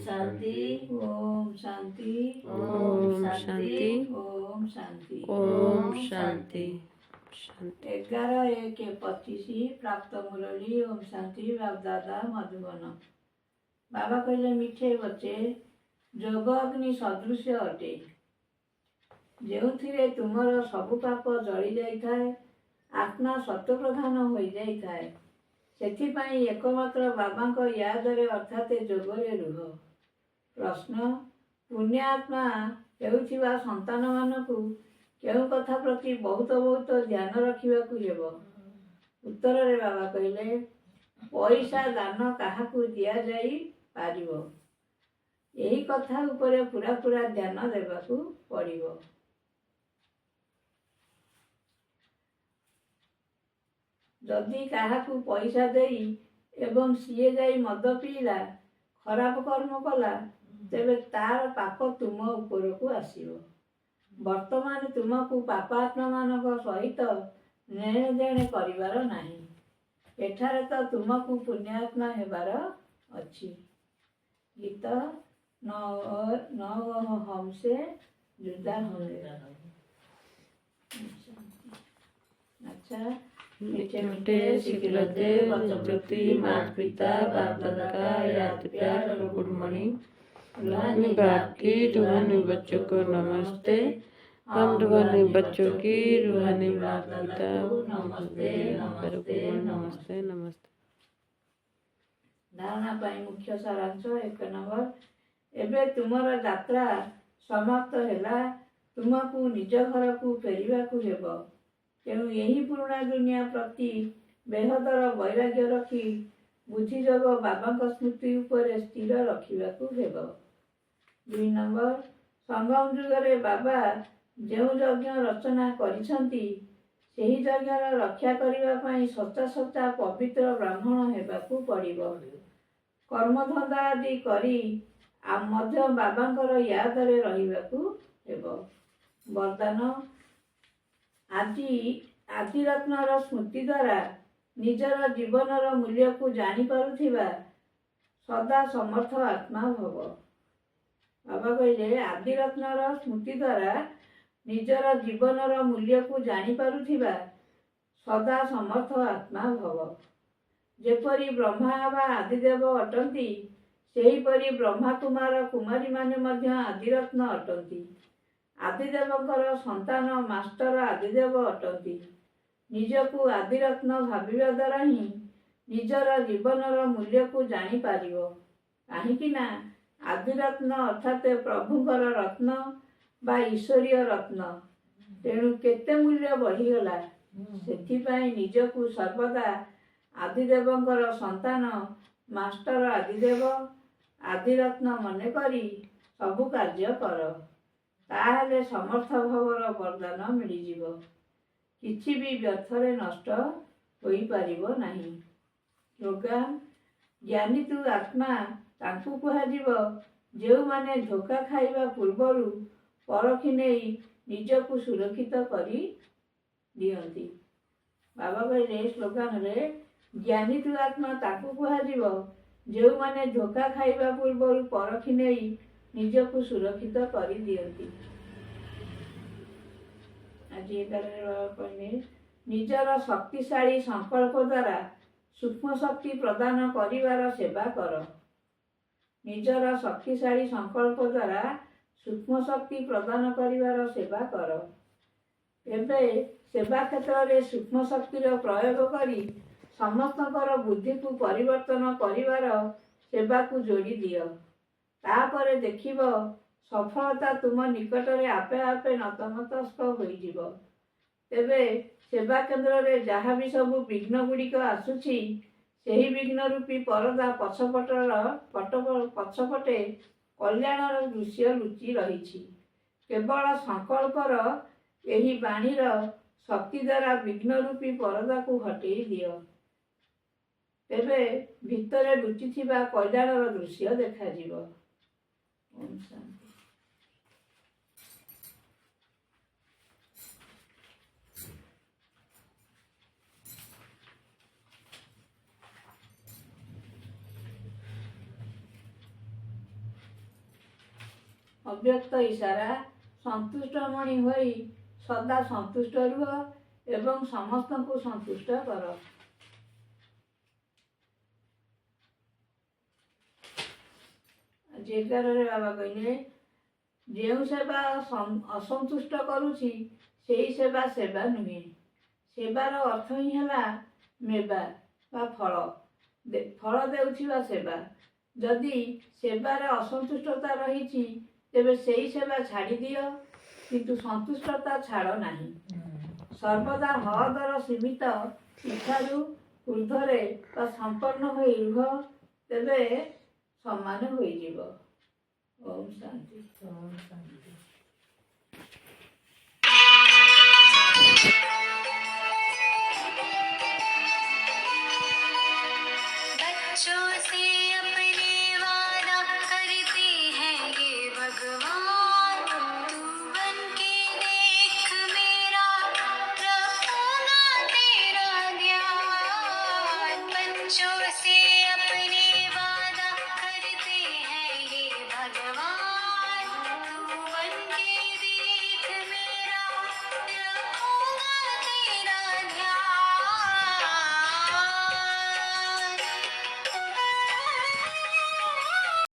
शांति ओम शांति ओम शांति ओम शांति ओम शांति शांति 11/1/25 प्राप्त मुरली ओम शांति बापदादा मधुबन। बाबा कहले मिठे बच्चे जोग अग्नि सदृश अटे जो तुमर सबु पाप जली जाए आत्मा सत्वप्रधान हो जाए से एकमात्र बाबा यादरे अर्थात जोगरे रुह। प्रश्न पुण्यात्मा हेउथिबा संतान मानकु केउ कथा प्रति बहुत बहुत ध्यान रखिबाकु हेबो। उत्तर रे बाबा कहले पैसा दान काहाकु दिया जाई पारिबो एही कथा उपरे पूरा पूरा ध्यान देबाकु पड़िबो। जदि काहाकु पैसा देई एवं सीए जाई मद पीला खराब कर्म कला तेबे तार पाप तुम उपरकू आसीबो। वर्तमान तुमको पापात्मा मानक सहित लेण देण करिवार नाही। एठारे तो तुमको पुण्यात्मा हेबार अछि। गीत न हमसे जुदा होंगे। अच्छा मीठे मीठे सिखलते बच्चों माता पिता बाप दादा का याद प्यार और गुड मॉर्निंग। रूहानी बाप की रूहानी बच्चों को नमस्ते। हम रूहानी बच्चों की रूहानी माता पिता नमस्ते नमस्ते नमस्ते नमस्ते। धारणा पाई मुख्य सारांश 1 नंबर एबे तुमर यात्रा समाप्त हैला तुमको निज घर को फेरिबा को हेबो। तेणु यही पुराणा दुनिया प्रति बेहदर वैराग्य रखी बुद्धिजोग बाबा स्मृति उपरे स्थिर रखा हेबो। 2 नंबर संगम जुगरे बाबा जो यज्ञ रचना करिसंती सेही यज्ञर रक्षा करिबा पई सच्चा सच्चा पवित्र ब्राह्मण हेबाकू पड़िबो। कर्मधंदा आदि करी आ मध्य बाबांकर यादरे रहिबाकू हेबो। वरदान आदि रत्नर स्मृति द्वारा निजर जीवनर मूल्य को जानी पारुथिबा सदा समर्थ आत्मा भव। बाबा कहले आदि रत्नर स्मृति द्वारा निजर जीवनर मूल्य को जानी पारुथिबा सदा समर्थ आत्मा भव। जेपरी ब्रह्मा बा आदिदेव अटंती सेहीपरि ब्रह्मा कुमार कुमारी माने मध्य आदिरत्न अटंती। आदिदेवଙ୍କର संतान मास्टर आदिदेव अटंती। निजकू आदिरत्न भाविबा द्वारा ही निजर जीवनर मूल्य को जानी पारिबो। काहीकि ना आदिरत्न अर्थात प्रभुंकर रत्न बा ईश्वरीय रत्न तेणु केते मूल्य बढ़ीगला। सेथिपाई निजकू सर्वदा आदिदेवंकर संतान मास्टर आदिदेव आदिरत्न मन करी सबु कार्य कर ताहले समर्थ भवर वरदान मिलिजिवो। किछि भी व्यर्थरे नष्ट होई पारिबो नाही। स्लोगान ज्ञानी तु आत्मा तांकु कुहाजिवो जो माने धोखा खाइबा पूर्वरु परखि नेई निजकु सुरक्षित करी दियंती। बाबा कहले स्लोगान रे ज्ञानी तु आत्मा तांकु कुहाजिवो जो माने धोखा खाइबा पूर्वरु परखि नेई निजकु सुरक्षित करी दियंती। आज 11 कहले निजर शक्तिशाली संकल्प द्वारा सूक्ष्म शक्ति प्रदान करिवार सेवा कर। निजर शक्तिशाली संकल्प द्वारा सूक्ष्म शक्ति प्रदान करिवार सेवा कर। एबे सेवा क्षेत्र में सूक्ष्म शक्तिर प्रयोग करी समस्तकर बुद्धि को परिवर्तन करिवार सेवा को जोड़ी दियो। तापरे देखिब सफलता तुम निकटरे आपे आपे नतमस्तक होइजिब। तेबे सेवा केन्द्र रे जहाँ भी सबु विघ्न गुड़िक आसुछि सेही विघ्न रूपी परदा पछपटे कल्याणर दृश्य लुचि रहिछि। केवल संकल्पर एही बाणीर शक्ति द्वारा विघ्न रूपी परदा को हटेई दियो। तेबे भितरे लुचिथिबा कल्याणर दृश्य देखाजिब। ओम शांति। ଅବ୍ୟକ୍ତ ଇଶାରା ସନ୍ତୁଷ୍ଟ ମଣି ହୋଇ ସଦା ସନ୍ତୁଷ୍ଟ ରୁହ ଏବଂ ସମସ୍ତଙ୍କୁ ସନ୍ତୁଷ୍ଟ କର। 11ରେ ବାବା କହିଲେ ଯେଉଁ ସେବା ଅସନ୍ତୁଷ୍ଟ କରୁଛି ସେହି ସେବା ସେବା ନୁହେଁ। ସେବାର ଅର୍ଥ ହିଁ ହେଲା ନେବା ବା ଫଳ ଦେଉଥିବା ସେବା। ଯଦି ସେବାରେ ଅସନ୍ତୁଷ୍ଟତା ରହିଛି ତେବେ ସେହି ସେବା ଛାଡ଼ି ଦିଅ, କିନ୍ତୁ ସନ୍ତୁଷ୍ଟତା ଛାଡ଼ ନାହିଁ। ସର୍ବଦା ହଦର ସୀମିତ ଇଚ୍ଛାରୁ ଊର୍ଦ୍ଧ୍ୱରେ ବା ସମ୍ପନ୍ନ ହୋଇ ରୁହ, ତେବେ ସମାନ ହୋଇଯିବ। ଓମ୍ ଶାନ୍ତି। ଓମ୍ ଶାନ୍ତି। बच्चों से अपने वादा करते हैं ये भगवान, तू बन के देख मेरा रखूंगा तेरा ध्यान। बच्चों से अपने वादा करते हैं ये भगवान,